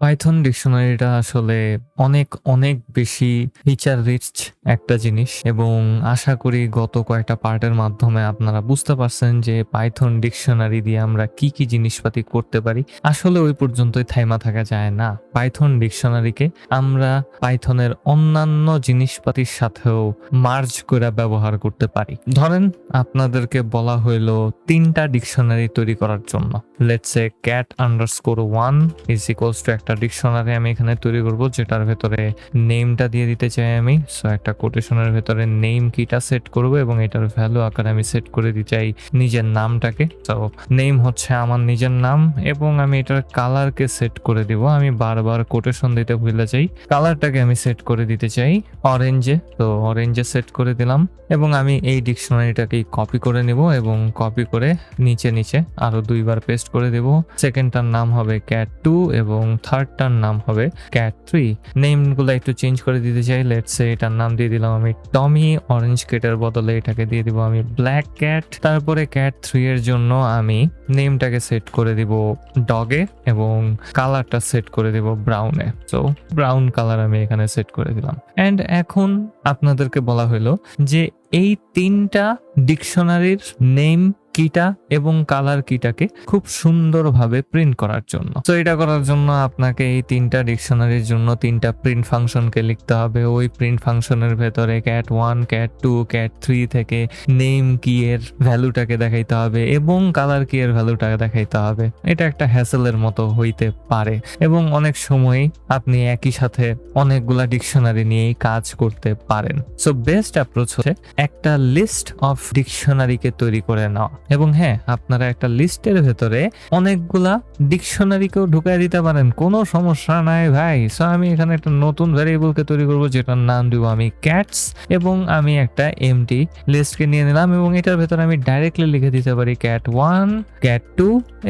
Python ডিকশনারিটা আসলে অনেক অনেক বেশি ফিচার রিচ একটা জিনিস এবং আশা করি গত কয়েকটা পার্টের মাধ্যমে আপনারা বুঝতে পারছেন যে পাইথন ডিকশনারি দিয়ে আমরা কি কি জিনিসপাতি করতে পারি। আসলে ওই পর্যন্তই থাইমা থাকা যায় না। পাইথন ডিকশনারিকে আমরা পাইথনের অন্যান্য জিনিসপাতির সাথেও মার্জ করে ব্যবহার করতে পারি। ধরেন আপনাদেরকে বলা হইলো 3টা ডিকশনারি তৈরি করার জন্য। Let's say cat_1 is equals to একটা ডিকশনারি আমি এখানে তৈরি করব, যেটার ভেতরে নেমটা দিয়ে দিতে চাই আমি। সো একটা কোটেশনের ভেতরে নেম কিটা সেট করব এবং এটার ভ্যালু আকারে আমি সেট করে দিতে চাই নিজের নামটাকে। তো নেম হচ্ছে আমার নিজের নাম এবং আমি এটার কালারকে সেট করে দিব। আমি বারবার কোটেশন দিতে ভুলে যাই। কালারটাকে আমি সেট করে দিতে চাই অরেঞ্জে। তো অরেঞ্জে সেট করে দিলাম এবং আমি এই ডিকশনারিটাকে কপি করে নিব এবং কপি করে নিচে নিচে আরো 2বার পেস্ট করে দেব। সেকেন্ডটার নাম হবে cat2 এবং থার্ডটার নাম হবে cat3। নেমগুলো একটু চেঞ্জ করে দিতে চাই। লেটস সে এটার নাম দিয়ে দিলাম আমি টমি, অরেঞ্জ ক্যাটের বদলে এটাকে দিয়ে দিব আমি ব্ল্যাক ক্যাট। তারপরে cat3 এর জন্য আমি নেমটাকে সেট করে দিব ডগে এবং কালারটা সেট করে দিব ব্রাউনে। সো ব্রাউন কালার আমি এখানে সেট করে দিলাম। এন্ড এখন আপনাদেরকে বলা হলো যে এই 3টা ডিকশনারির নেম কিটা এবং কালার কিটাকে খুব সুন্দরভাবে প্রিন্ট করার জন্য। তো এটা করার জন্য আপনাকে এই 3টা ডিকশনারির জন্য 3টা প্রিন্ট ফাংশনকে লিখতে হবে। ওই প্রিন্ট ফাংশনের ভেতরে cat1, cat2, cat3 থেকে নেম কি এর ভ্যালুটাকে দেখাইতে হবে এবং কালার কি এর ভ্যালুটাকে দেখাইতে হবে। এটা একটা হ্যাসেলের মতো হইতে পারে এবং অনেক সময় আপনি একই সাথে অনেকগুলা ডিকশনারি নিয়েই কাজ করতে পারেন। সো বেস্ট অ্যাপ্রোচ হচ্ছে একটা লিস্ট অফ ডিকশনারিকে তৈরি করে নেওয়া। এবং হ্যাঁ, আপনারা একটা লিস্টের ভেতরে অনেকগুলা ডিকশনারিকেও ঢুকাই দিতে পারেন, কোনো সমস্যা নাই ভাই। সো আমি এখানে একটা নতুন ভ্যারিয়েবলকে তৈরি করব, যেটার নাম দিব আমি ক্যাটস এবং আমি একটা এমটি লিস্টকে নিয়ে নিলাম এবং এটার ভেতরে আমি ডাইরেক্টলি লিখে দিতে পারি cat1, cat2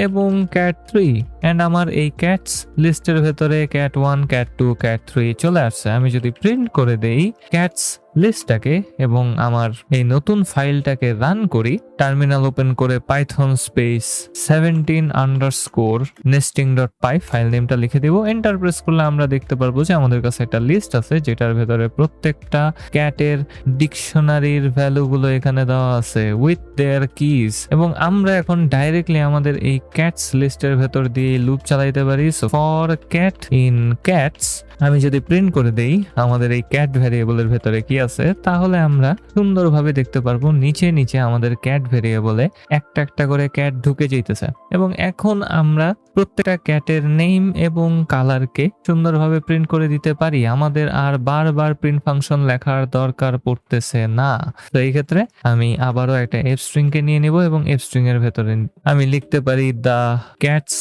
এবং cat3। এন্ড আমার এই ক্যাটস লিস্টের ভেতরে cat1, cat2, cat3 চলে আসছে। আমি যদি প্রিন্ট করে দেই ক্যাটস লিস্টটাকে এবং আমার এই নতুন ফাইলটাকে রান করি, টার্মিনাল ওপেন করে পাইথন স্পেস 17_nesting.py ফাইল নেমটা লিখে দিব। এন্টার প্রেস করলে আমরা দেখতে পারবো যে আমাদের কাছে একটা লিস্ট আছে, যেটার ভেতরে প্রত্যেকটা ক্যাটের ডিকশনারির ভ্যালুগুলো এখানে দেওয়া আছে উইথ দেয়ার কিজ এবং আমরা এখন ডাইরেক্টলি আমাদের এই ক্যাটস লিস্টের ভেতর দিয়ে লুপ চালাইতে পারি। So for cat in cats আমি যদি প্রিন্ট করে দেই আমাদের এই ক্যাট ভ্যারিয়েবলের ভেতরে কি আছে, তাহলে আমরা সুন্দরভাবে দেখতে পারবো নিচে নিচে আমাদের ক্যাট ভ্যারিয়েবলে একটা একটা করে ক্যাট ঢুকে যেতেছে এবং এখন আমরা প্রত্যেকটা ক্যাটের নেম এবং কালারকে সুন্দরভাবে প্রিন্ট করে দিতে পারি। আমাদের আর বারবার প্রিন্ট ফাংশন লেখার দরকার পড়তেছে না। তো এই ক্ষেত্রে আমি আবারও একটা এফ স্ট্রিং কে নিয়ে নিব এবং এফ স্ট্রিং এর ভেতরে আমি লিখতে পারি the cat's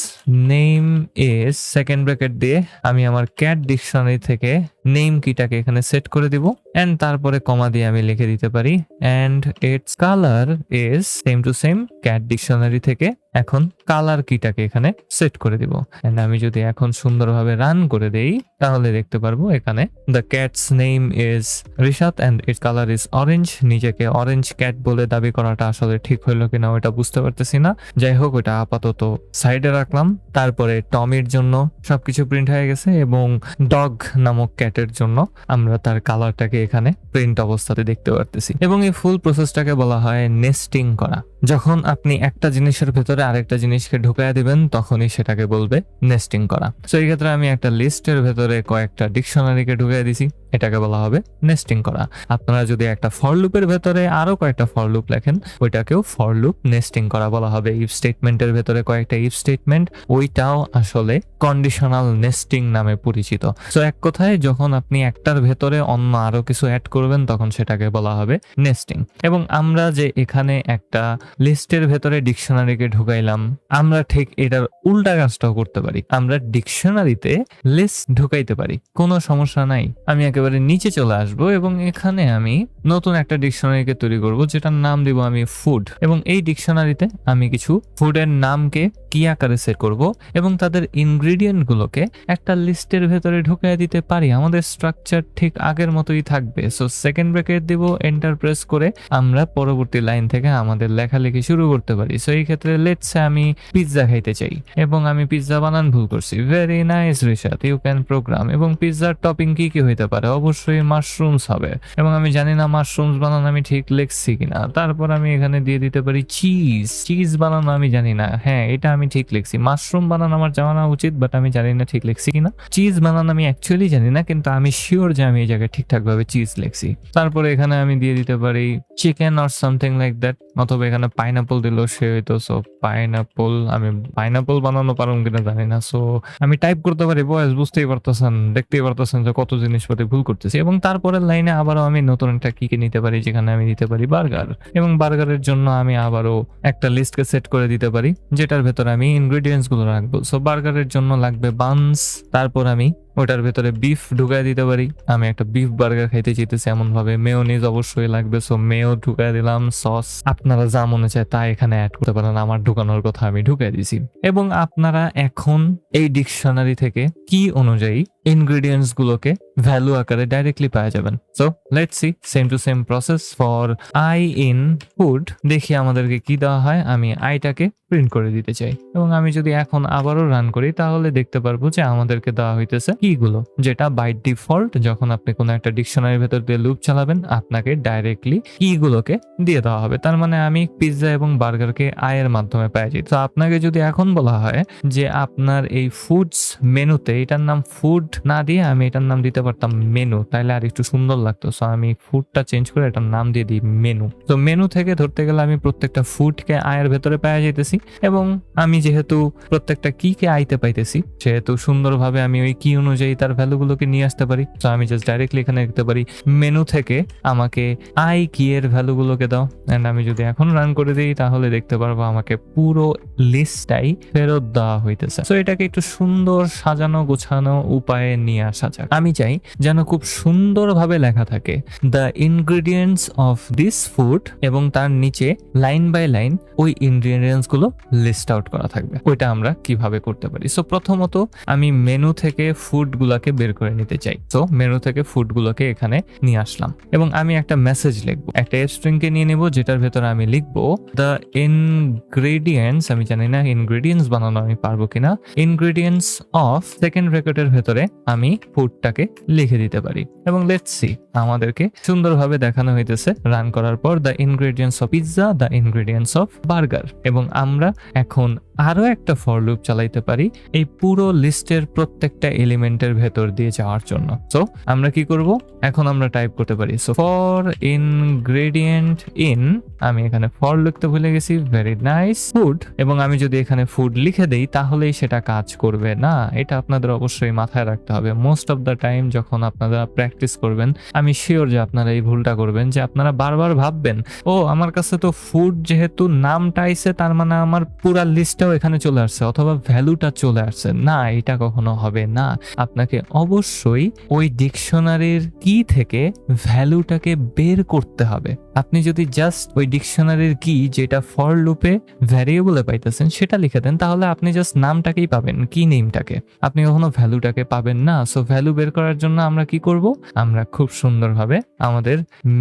name is second bracket দিয়ে আমি আমার ক্যাট ডিকশনারি থেকে নেম কিটাকে এখানে সেট করে দিব এন্ড তারপরে কমা দিয়ে আমি লিখে দিতে পারি and its colour is same to same cat dictionary থেকে এখন কালার কিটাকে এখানে সেট করে দিব। এন্ড আমি যদি এখন সুন্দরভাবে রান করে দেই তাহলে দেখতে পারবো এখানে the cat's name is Rishad and its colour is orange. নিজেকে অরেঞ্জ ক্যাট বলে দাবি করাটা আসলে ঠিক হইলো কিনা ওটা বুঝতে পারতেছি না। যাই হোক, ওটা আপাতত সাইডে রাখলাম। তারপরে টমির জন্য সবকিছু প্রিন্ট হয়ে গেছে এবং ডগ নামক ক্যাটের জন্য আমরা তার কালারটাকে এখানে প্রিন্ট অবস্থাতে দেখতে পারতেছি এবং এই ফুল প্রসেসটাকে বলা হয় নেস্টিং করা। যখন আপনি একটা জিনিসের ভেতরে আরেকটা জিনিসকে ঢুকায় দিবেন তখনই সেটাকে বলবে নেস্টিং করা। সো এই ক্ষেত্রে আমি একটা লিস্টের ভেতরে কয়েকটা ডিকশনারিকে ঢুকাই দিছি, এটাকে বলা হবে নেস্টিং করা। আপনারা যদি একটা ফর লুপের ভেতরে আরো কয়েকটা ফর লুপ লেখেন ওইটাকেও ফর লুপ নেস্টিং করা বলা হবে। ইফ স্টেটমেন্টের ভেতরে কয়েকটা ইফ স্টেটমেন্ট, ওইটাও আসলে কন্ডিশনাল নেস্টিং নামে পরিচিত। সো এক কথায় যখন আপনি একটার ভেতরে অন্য আরো কিছু অ্যাড করবেন তখন সেটাকে বলা হবে নেস্টিং। এবং আমরা যে এখানে একটা লিস্টের ভেতরে ডিকশনারিকে ঢুকাইলাম, আমরা ঠিক এটার উল্টা কাজটাও করতে পারি। আমরা ডিকশনারিতে লিস্ট ঢুকাইতে পারি, কোনো সমস্যা নাই। আমি একেবারে নিচে চলে আসব এবং এখানে আমি নতুন একটা ডিকশনারিকে তৈরি করব, যেটার নাম দিব আমি ফুড এবং এই ডিকশনারিতে আমি কিছু ফুডের নামকে কি আকারে সেট করব এবং তাদের ইনগ্রেডিয়েন্ট গুলোকে একটা লিস্টের ভেতরে ঢুকিয়ে দিতে পারি। আমাদের স্ট্রাকচার ঠিক আগের মতোই থাকবে। সো সেকেন্ড ব্র্যাকেট দিব, এন্টার প্রেস করে আমরা পরবর্তী লাইন থেকে আমাদের লেখালেখি শুরু করতে পারি। সো এই ক্ষেত্রে লেটস সে আমি পিৎজা খাইতে চাই এবং আমি পিৎজা বানান ভুল করছি। Very nice Rishad, you can program. এবং পিৎজার টপিং কি কি হইতে পারে? অবশ্যই মাশরুমস হবে এবং আমি জানি না মাশরুমস বানানো আমি ঠিক লিখছি কিনা। তারপর আমি এখানে দিয়ে দিতে পারি চিজ বানানো আমি জানি না, হ্যাঁ এটা আমি ঠিক লিখছি। মাশরুম বানানো আমার জানা উচিত, বাট আমি জানি না ঠিক লিখছি কিনা। চিজ বানানো আমি অ্যাকচুয়ালি জানি না, কিন্তু আমি শিওর যে আমি এই জায়গায় ঠিকঠাক ভাবে চিজ লিখছি। তারপরে এখানে আমি দিয়ে দিতে পারি chicken or something like that, অথবা এখানে পাইনাপল দিল সে হইতো। সো পাইনাপল, আমি পাইনাপল বানানো পারুম কিনা জানি না। সো আমি টাইপ করতে পারি বয়স, বুঝতেই পারতেছেন, দেখতেই পারতেছেন যে কত জিনিসপাতি ভুল করতেছি। এবং তারপরের লাইনে আবারও আমি নতুন একটা কি নিতে পারি, যেখানে আমি দিতে পারি বার্গার। এবং বার্গারের জন্য আমি আবারও একটা লিস্টকে সেট করে দিতে পারি, যেটার ভেতরে আমি ইনগ্রেডিয়েন্টস গুলো রাখবো। সো বার্গারের জন্য লাগবে বানস, তারপর আমি ওটার ভেতরে বিফ ঢুকাই দিতে পারি। আমি একটা বিফ বার্গার খাইতে চাইতেছি এমন ভাবে। মেয়োনিজ অবশ্যই লাগবে, সো মেয়ো ঢুকাই দিলাম। সস আপনারা যা মনে চায় তা এখানে অ্যাড করতে পারেন, আমার ঢুকানোর কথা আমি ঢুকাই দিছি। এবং আপনারা এখন এই ডিকশনারি থেকে কি অনুযায়ী ইনগ্রেডিয়েন্টস গুলোকে ভ্যালু আকারে ডাইরেক্টলি পাওয়া যাবেন। So let's see same to same process for I in food. দেখি আমাদেরকে কি দেওয়া হয়। আমি আইটাকে প্রিন্ট করে দিতে চাই এবং আমি যদি এখন আবারও রান করি তাহলে দেখতে পারবো যে আমাদেরকে দেওয়া হইতেছে কিগুলো, যেটা বাই ডিফল্ট যখন আপনি কোনো একটা ডিকশনারির ভেতর দিয়ে লুপ চালাবেন আপনাকে ডাইরেক্টলি কিগুলোকে দিয়ে দেওয়া হবে। তার মানে আমি পিৎজা এবং বার্গারকে আয়ের মাধ্যমে পাই যাই। তো আপনাকে যদি এখন বলা হয় যে আপনার এই ফুডস মেনুতে, এটার নাম ফুড না দিয়ে আমি এটার নাম দিতে পারতাম মেনু, তাইলে আর একটু সুন্দর লাগতো। সো আমি ফুডটা চেঞ্জ করে এটার নাম দিয়ে দিই মেনু। তো মেনু থেকে ধরতে গেলে আমি প্রত্যেকটা ফুডকে আয়ের ভেতরে পাওয়া যাইতেছি এবং আমি যেহেতু প্রত্যেকটা কিকে আইতে পাইতেছি সেহেতু সুন্দরভাবে আমি ওই কি অনুযায়ী তার ভ্যালুগুলোকে নিয়ে আসতে পারি। তো আমি জাস্ট ডাইরেক্টলি এখানে লিখতে পারি মেনু থেকে আমাকে আই কি এর ভ্যালুগুলোকে দাও। এন্ড আমি যদি এখন রান করে দিই তাহলে দেখতে পারবো আমাকে পুরো লিস্টটাই ফেরত দেওয়া হইতেছে। তো এটাকে একটু সুন্দর সাজানো গোছানো উপায়ে নিয়ে আসা যাক। আমি চাই যেন খুব সুন্দরভাবে লেখা থাকে the ingredients of this food এবং তার নিচে লাইন বাই লাইন ওই ইনগ্রেডিয়েন্টস গুলো লিস্ট আউট করা থাকবে। ওইটা আমরা কিভাবে করতে পারি? সো প্রথমত আমি মেনু থেকে ফুড গুলাকে বের করে নিতে চাই। তো মেনু থেকে ফুড গুলোকে এখানে নিয়ে আসলাম এবং আমি একটা মেসেজ লিখবো, একটা স্ট্রিং কে নিয়ে নেব যেটার ভেতরে আমি লিখবো দ্য ইনগ্রেডিয়েন্টস। আমি জানি না ইনগ্রেডিয়েন্টস বানানো আমি পারবো কিনা। ইনগ্রেডিয়েন্টস অফ সেকেন্ড ব্র্যাকেটের ভেতরে আমি ফুডটাকে লিখে দিতে পারি এবং লেটস সি আমাদেরকে সুন্দরভাবে দেখানো হইতেছে রান করার পর the ingredients of pizza, the ingredients of burger. এবং আমরা এখন আরো একটা ফর লুপ চালাইতে পারি এই পুরো লিস্টের প্রত্যেকটা এলিমেন্টের ভেতর দিয়ে যাওয়ার জন্য। সো আমরা কি করব, এখন আমরা টাইপ করতে পারি সো ফর ইনগ্রেডিয়েন্ট ইন, আমি এখানে ফর লিখতে ভুলে গেছি, ভেরি নাইস, ফুড। এবং আমি যদি এখানে ফুড লিখে দেই তাহলেই সেটা কাজ করবে না, এটা আপনাদের অবশ্যই মাথায় রাখতে হবে। মোস্ট অফ দ্য টাইম যখন আপনারা প্র্যাকটিস করবেন আমি শিওর যে আপনারা এই ভুলটা করবেন, যে আপনারা বারবার ভাববেন ও আমার কাছে তো ফুড যেহেতু নামটা আইছে তার মানে আমার পুরা লিস্টটাও এখানে চলে আসছে অথবা ভ্যালুটা চলে আসছে। না, এটা কখনো হবে না। আপনাকে অবশ্যই ওই ডিকশনারির কি থেকে ভ্যালুটাকে বের করতে হবে। আপনি যদি জাস্ট ওই ডিকশনারির কি যেটা ফর লুপে ভ্যারিয়েবলে পাইতেছেন সেটা লিখে দেন তাহলে আপনি জাস্ট নামটাকেই পাবেন, কি নেমটাকে, আপনি কখনো ভ্যালুটাকে পাবেন না। সো ভ্যালু বের করার জন্য আমরা কি করব, আমরা খুব সুন্দরভাবে আমাদের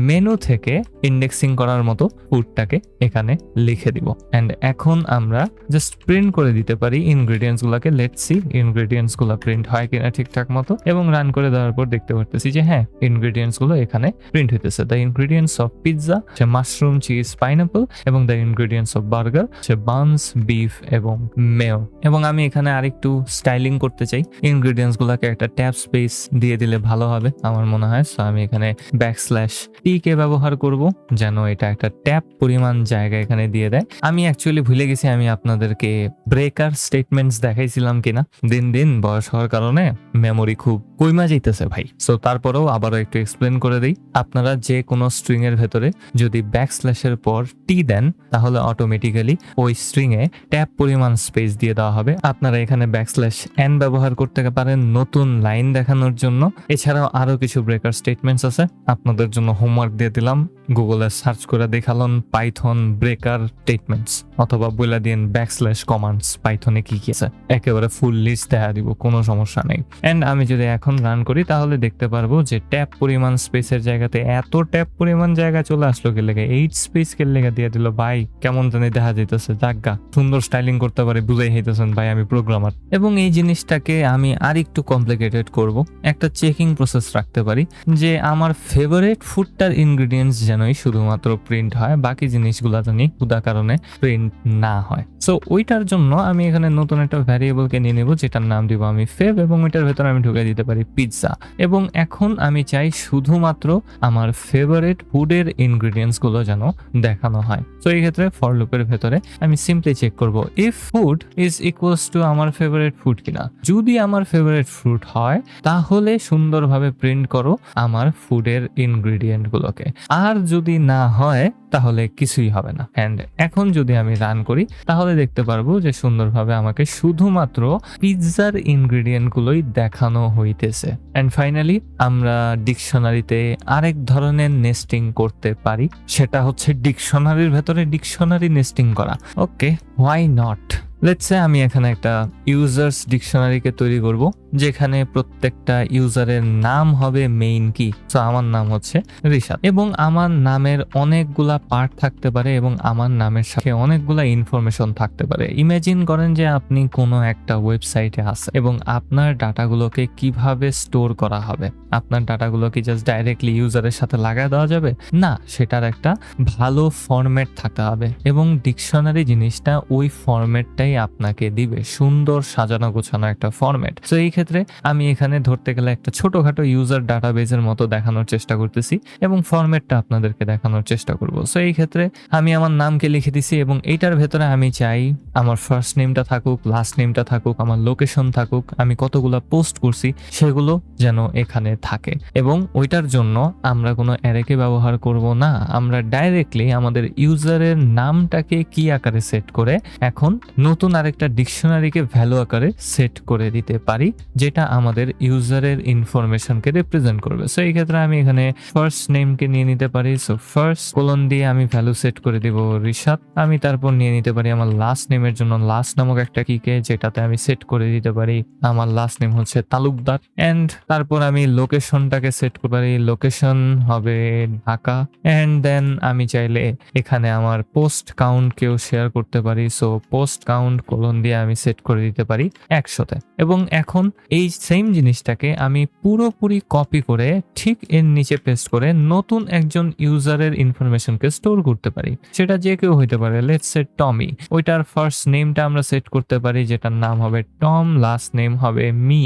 মেনু থেকে ইন্ডেক্সিং করার মতো ফুডটাকে এখানে লিখে দিব। এন্ড এখন আমরা জাস্ট প্রিন্ট করে দিতে পারি ইনগ্রেডিয়েন্টস গুলাকে। লেটস সি ইনগ্রেডিয়েন্টস গুলা প্রিন্ট হয় কিনা ঠিকঠাক মতো। এবং রান করে দেওয়ার পর দেখতে পারতেছি যে হ্যাঁ ইনগ্রেডিয়েন্টস গুলো এখানে প্রিন্ট হইতেছে। The ingredients of pizza say mushroom, cheese, pineapple এবং the ingredients of burger say buns, beef এবং মেয়ো। এবং আমি এখানে আরেকটু স্টাইলিং করতে চাই, ইনগ্রেডিয়েন্টস গুলাকে একটা ট্যাব স্পেস দিয়ে দিলে ভালো হবে আমার মনে হয়। সো আমি এখানে ব্যাকস্ল্যাশ টি কে ব্যবহার করব যেন এটা একটা ট্যাব পরিমাণ জায়গা এখানে দিয়ে দেয়। আমি অ্যাকচুয়ালি ভুলে গেছি আমি আপনাদেরকে ব্রেকার স্টেটমেন্টস দেখাইছিলাম কিনা। দিন দিন বয়স হওয়ার কারণে মেমোরি খুব কইমা যাইতেছে ভাই। সো তারপরেও আবারও একটু এক্সপ্লেন করে দিই। আপনারা যে কোনো স্ট্রিং এর ভেতরে যদি ব্যাকস্ল্যাশের পর টি দেন তাহলে অটোমেটিক্যালি ওই স্ট্রিং এ ট্যাব পরিমাণ স্পেস দিয়ে দেওয়া হবে। আপনারা এখানে ব্যাকস্ল্যাশ এন ব্যবহার করতে পারেন নতুন লাইন দেখানোর জন্য। এছাড়াও আরো কিছু ব্রেকার স্টেটমেন্টস আছে, আপনাদের জন্য হোমওয়ার্ক দিয়ে দিলাম, গুগলে সার্চ করে দেখালন পাইথন ব্রেকার স্টেটমেন্টস, অথবা বলে দিন ব্যাকস্ল্যাশ কমান্ডস পাইথনে কি কি আছে, একেবারে ফুল লিস্ট দেখা দিব, কোনো সমস্যা নেই। এন্ড আমি যদি এখন রান করি তাহলে দেখতে পারবো যে ট্যাব পরিমাণ স্পেসের জায়গাতে এত ট্যাব পরিমাণ জায়গা চলে আসলো কে লেগে, 8 স্পেস কে লেগে দিয়ে দিল ভাই, কেমন জানি দেখা যাইতেছে। জাগা সুন্দর স্টাইলিং করতে পারে, বুঝাই হইতেছেন ভাই আমি প্রোগ্রামার। এবং এই জিনিসটাকে আমি আর একটু কমপ্লিকেটেড করব, একটা চেকিং প্রসেস রাখতে পারি যে আমার ফেভারিট ফুডটার ইনগ্রেডিয়েন্টস যেনই শুধুমাত্র প্রিন্ট হয়, বাকি জিনিসগুলো জানি ক্ষুধা কারণে প্রিন্ট না হয়। সো ওইটার জন্য আমি এখানে নতুন একটা ভ্যারিয়েবলকে নিয়ে নেব, যেটার নাম দিব আমি ফেভ, এবং ওইটার ভেতরে আমি ঢুকে দিতে পারি পিৎজা। এবং এখন আমি চাই শুধুমাত্র আমার ফেভারিট ফুডের ইনগ্রেডিয়েন্টস গুলো যেন দেখানো হয়। তো এই ক্ষেত্রে ফর লুপের ভেতরে আমি সিম্পলি চেক করব if food is equals to আমার ফেভারিট ফুড কিনা। যদি আমার ফেভারিট ফুড হয় তাহলে সুন্দরভাবে প্রিন্ট করো আমার ফুডের ইনগ্রেডিয়েন্ট গুলোকে, আর যদি না হয় তাহলে কিছুই হবে না। এন্ড এখন যদি আমি রান করি তাহলে দেখতে পারবো যে সুন্দরভাবে আমাকে শুধুমাত্র পিৎজার ইনগ্রেডিয়েন্ট গুলোই দেখানো হইতেছে। এন্ড ফাইনালি আমরা ডিকশনারিতে আরেক ধরনের নেস্টিং করতে পারি, সেটা হচ্ছে ডিকশনারির ভেতরে ডিকশনারি নেস্টিং করা। ওকে, হোয়াই নট। লেটস সে আমি এখানে একটা ইউজার্স ডিকশনারিকে তৈরি করব, যেখানে প্রত্যেকটা ইউজারের নাম হবে মেইন কি। তো আমার নাম হচ্ছে রিশাদ, এবং আমার নামের অনেকগুলা পার্ট থাকতে পারে এবং আমার নামের সাথে অনেকগুলা ইনফরমেশন থাকতে পারে। ইমাজিন করেন যে আপনি কোনো একটা ওয়েবসাইটে আছেন এবং আপনার ডাটাগুলোকে কিভাবে স্টোর করা হবে। আপনার ডাটাগুলো কি জাস্ট ডাইরেক্টলি ইউজারের সাথে লাগায় দেওয়া যাবে? না, সেটার একটা ভালো ফরম্যাট থাকতে হবে, এবং ডিকশনারি জিনিসটা ওই ফরম্যাটটাই আপনাকে দিবে, সুন্দর সাজানো গোছানো একটা ফরম্যাট। তো এই ক্ষেত্রে আমি এখানে ধরতে গেলে একটা ছোটখাটো ইউজার ডাটাবেজের মতো দেখানোর চেষ্টা করতেছি এবং ফরম্যাটটা আপনাদেরকে দেখানোর চেষ্টা করব। সো এই ক্ষেত্রে আমি আমার নামকে লিখে দিছি এবং এইটার ভেতরে আমি চাই আমার ফার্স্ট নেমটা থাকুক, লাস্ট নেমটা থাকুক, আমার লোকেশন থাকুক, আমি কতগুলো পোস্ট করছি সেগুলো যেন এখানে থাকে। এবং ওইটার জন্য আমরা কোনো অ্যারেকে ব্যবহার করব না, আমরা ডাইরেক্টলি আমাদের ইউজারের নামটাকে কি আকারে সেট করে এখন নতুন আরেকটা ডিকশনারিকে ভ্যালু আকারে সেট করে দিতে পারি, যেটা আমাদের ইউজারের ইনফরমেশনকে রিপ্রেজেন্ট করবে। সো এই ক্ষেত্রে আমি এখানে ফার্স্ট নেমকে নিয়ে নিতে পারি। সো ফার্স্ট কোলন দিয়ে আমি ভ্যালু সেট করে দিব রিশাদ। আমি তারপর নিয়ে নিতে পারি আমার লাস্ট নেমের জন্য লাস্ট নামক একটা কিকে, যেটাতে আমি সেট করে দিতে পারি আমার লাস্ট নেম হচ্ছে তালুকদার। এন্ড তারপর আমি লোকেশনটাকে সেট করতে পারি, লোকেশন হবে ঢাকা। এন্ড দেন আমি চাইলে এখানে আমার পোস্ট কাউন্ট কেও শেয়ার করতে পারি। সো পোস্ট কাউন্ট কোলন দিয়ে আমি সেট করে দিতে পারি 100-তে। এবং এখন এই সেম জিনিসটাকে আমি পুরোপুরি কপি করে ঠিক এর নিচে পেস্ট করে নতুন একজন ইউজারের ইনফরমেশনকে স্টোর করতে পারি। সেটা যে কেউ হইতে পারে, লেটস সে টমি। ওইটার ফার্স্ট নেমটা আমরা সেট করতে পারি, যেটার নাম হবে টম, লাস্ট নেম হবে মি।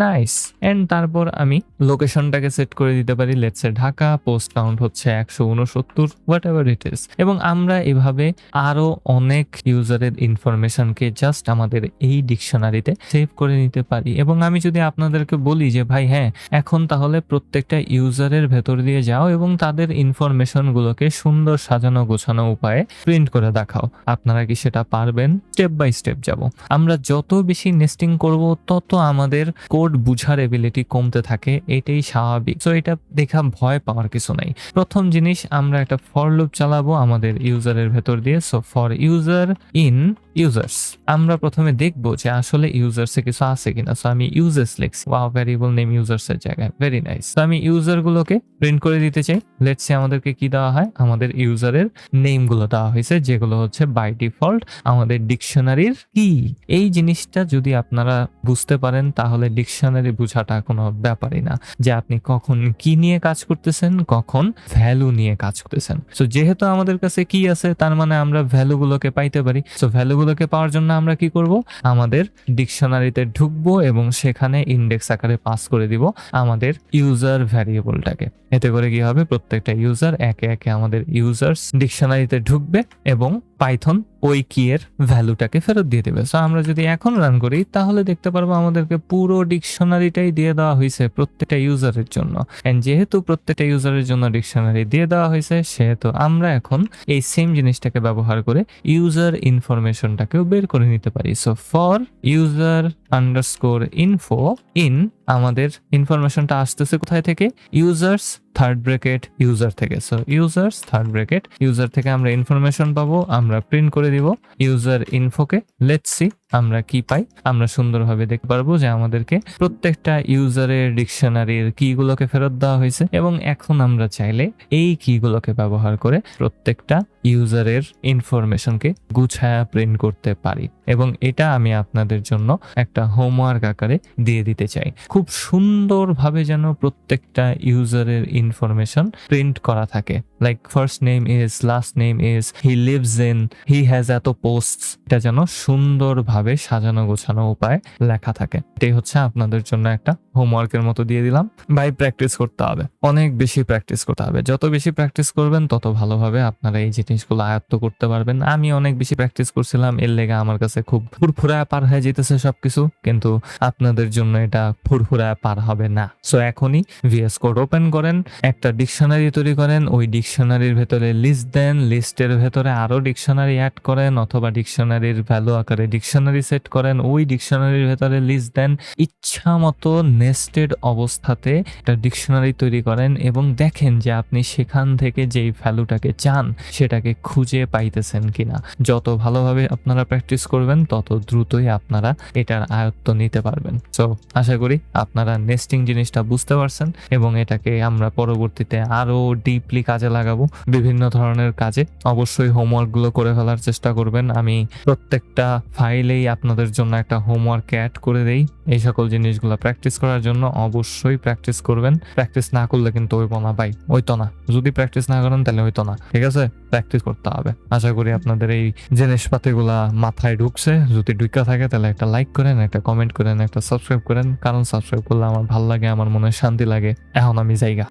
নাইস। এন্ড তারপর আমি লোকেশনটাকে সেট করে দিতে পারি, let's say Dhaka, post count হচ্ছে 169, হোয়াট এভার ইট ইজ। এবং আমরা এভাবে আরো অনেক ইউজারের ইনফরমেশনকে জাস্ট আমাদের এই ডিকশনারিতে সেভ করে নিতে পারি। এবং আমি যদি আপনাদেরকে বলি যে ভাই হ্যাঁ, এখন তাহলে প্রত্যেকটা ইউজারের ভেতর দিয়ে যাও এবং তাদের ইনফরমেশন গুলোকে সুন্দর সাজানো গোছানো উপায়ে প্রিন্ট করে দেখাও, আপনারা কি সেটা পারবেন? স্টেপ বাই স্টেপ যাব। আমরা যত বেশি নেস্টিং করব তত আমাদের কোড বুঝার এবিলিটি কমতে থাকে, এটাই স্বাভাবিক। সো এটা দেখা ভয় পাওয়ার কিছু নাই। প্রথম জিনিস, আমরা একটা ফর লুপ চালাবো আমাদের ইউজারের ভেতর দিয়ে। So for user in users, আমরা প্রথমে দেখবো যে আসলে ইউজার্সে কিছু আছে কিনা। সো আমি ইউজার্স লিখছি, ওয়াও, ভ্যারিয়েবল নেম ইউজার্স এর জায়গায়, ভেরি নাইস। তো আমি ইউজার গুলোকে প্রিন্ট করে দিতে চাই। লেটস সে আমাদেরকে কি দেওয়া হয়, আমাদের ইউজারের নেম গুলো দেওয়া হয়েছে, যেগুলো হচ্ছে বাই ডিফল্ট আমাদের ডিকশনারির কি। এই জিনিসটা যদি আপনারা বুঝতে পারেন তাহলে ডিকশনারি বোঝাটা কোনো ব্যাপারই না, যে আপনি কখন কি নিয়ে কাজ করতেছেন, কখন ভ্যালু নিয়ে কাজ করতেছেন। সো যেহেতু আমাদের কাছে কি আছে, তার মানে আমরা ভ্যালু গুলোকে পাইতে পারি। সো ভ্যালু গুলোকে পাওয়ার জন্য আমরা কি করব, আমাদের ডিকশনারিতে ঢুকবো এবং সেখানে ইন্ডেক্স আকারে পাস করে দিব আমাদের ইউজার ভ্যারিয়েবলটাকে। এতে করে কি হবে, প্রত্যেকটা ইউজার একে একে আমাদের ইউজার্স ডিকশনারিতে ঢুকবে এবং পাইথন ওই কি এর ভ্যালুটাকে ফেরত দিয়ে দেবে। সো আমরা যদি এখন রান করি তাহলে দেখতে পারবো আমাদেরকে পুরো ডিকশনারিটাই দিয়ে দেওয়া হয়েছে প্রত্যেকটা ইউজারের জন্য। এন্ড যেহেতু প্রত্যেকটা ইউজারের জন্য ডিকশনারি দিয়ে দেওয়া হয়েছে সেহেতু আমরা এখন এই সেম জিনিসটাকে ব্যবহার করে ইউজার ইনফরমেশনটাকেও বের করে নিতে পারি। So for user underscore info in, আমাদের ইনফরমেশনটা আসতেছে কোথায় থেকে? ইউজার্স থার্ড ব্র্যাকেট ইউজার থেকে। So users third bracket user থেকে আমরা ইনফরমেশন পাবো, আমরা প্রিন্ট করে দিব ইউজার ইনফোকে। লেটস সি আমরা কি পাই। আমরা সুন্দরভাবে দেখতে পারবো যে আমাদেরকে প্রত্যেকটা ইউজারের ডিকশনারির কিগুলোকে ফেরত দেওয়া হয়েছে এবং এখন আমরা চাইলে এই কিগুলোকে ব্যবহার করে প্রত্যেকটা ইউজারের ইনফরমেশনকে গুছায়া প্রিন্ট করতে পারি এবং এটা আমি আপনাদের জন্য একটা হোমওয়ার্ক আকারে দিয়ে দিতে চাই। খুব সুন্দরভাবে যেন প্রত্যেকটা ইউজারের ইনফরমেশন প্রিন্ট করা থাকে, like first name is, last name is, he lives in, he has এত পোস্টস, এটা যেন সুন্দরভাবে সাজানো গোছানো উপায় লেখা থাকে। এটাই হচ্ছে আপনাদের জন্য একটা হোমওয়ার্কের মতো দিয়ে দিলাম। ভাই প্র্যাকটিস করতে হবে, অনেক বেশি প্র্যাকটিস করতে হবে। যত বেশি প্র্যাকটিস করবেন তত ভালোভাবে আপনারা এই জিনিসগুলো আয়ত্ত করতে পারবেন। আমি অনেক বেশি প্র্যাকটিস করছিলাম, এর লেগে আমার কাছে খুব ফুরফুরায় পার হয়ে যেতেছে সবকিছু, কিন্তু আপনাদের জন্য এটা ফুরফুরায় পার হবে না। সো এখনই ভিএস কোড ওপেন করেন, একটা ডিকশনারি তৈরি করেন, ওই ডিকশনারির ভেতরে লিস্ট দেন, লিস্টের ভেতরে আরো ডিকশনারি অ্যাড করেন অথবা ডিকশনারির ভ্যালু আকারে ডিকশনারি সেট করেন, ওই ডিকশনারির ভেতরে লিস্ট দেন, ইচ্ছা মতো নেস্টেড অবস্থাতে একটা ডিকশনারি তৈরি করেন এবং দেখেন যে আপনি সেখান থেকে যেই ভ্যালুটাকে চান সেটাকে খুঁজে পাইতেছেন কিনা। যত ভালোভাবে আপনারা প্র্যাকটিস করবেন তত দ্রুতই আপনারা এটার আয়ত্ত নিতে পারবেন। সো আশা করি আপনারা নেস্টিং জিনিসটা বুঝতে পারছেন এবং এটাকে আমরা পরবর্তীতে আরো ডিপলি কাজে লাগাবো বিভিন্ন ধরনের কাজে। অবশ্যই হোমওয়ার্ক গুলো করে ফেলার চেষ্টা করবেন। আমি প্রত্যেকটা ফাইলেই আপনাদের জন্য একটা হোমওয়ার্ক অ্যাড করে দেই এই সকল জিনিসগুলো প্র্যাকটিস করার জন্য। অবশ্যই প্র্যাকটিস করবেন, প্র্যাকটিস না করলে কিন্তু হইব না ভাই, হইতো না। যদি প্র্যাকটিস না করেন তাহলে হইতো না, ঠিক আছে? প্র্যাকটিস করতে হবে। আশা করি আপনাদের এই জিনিসপাতিগুলা মাথায় ঢুকছে। যদি ঢুকা থাকে তাহলে একটা লাইক করেন, একটা কমেন্ট করেন, একটা সাবস্ক্রাইব করেন, কারণ সাবস্ক্রাইব করলে আমার ভালো লাগে, আমার মনে শান্তি লাগে। এখন আমি জায়গা।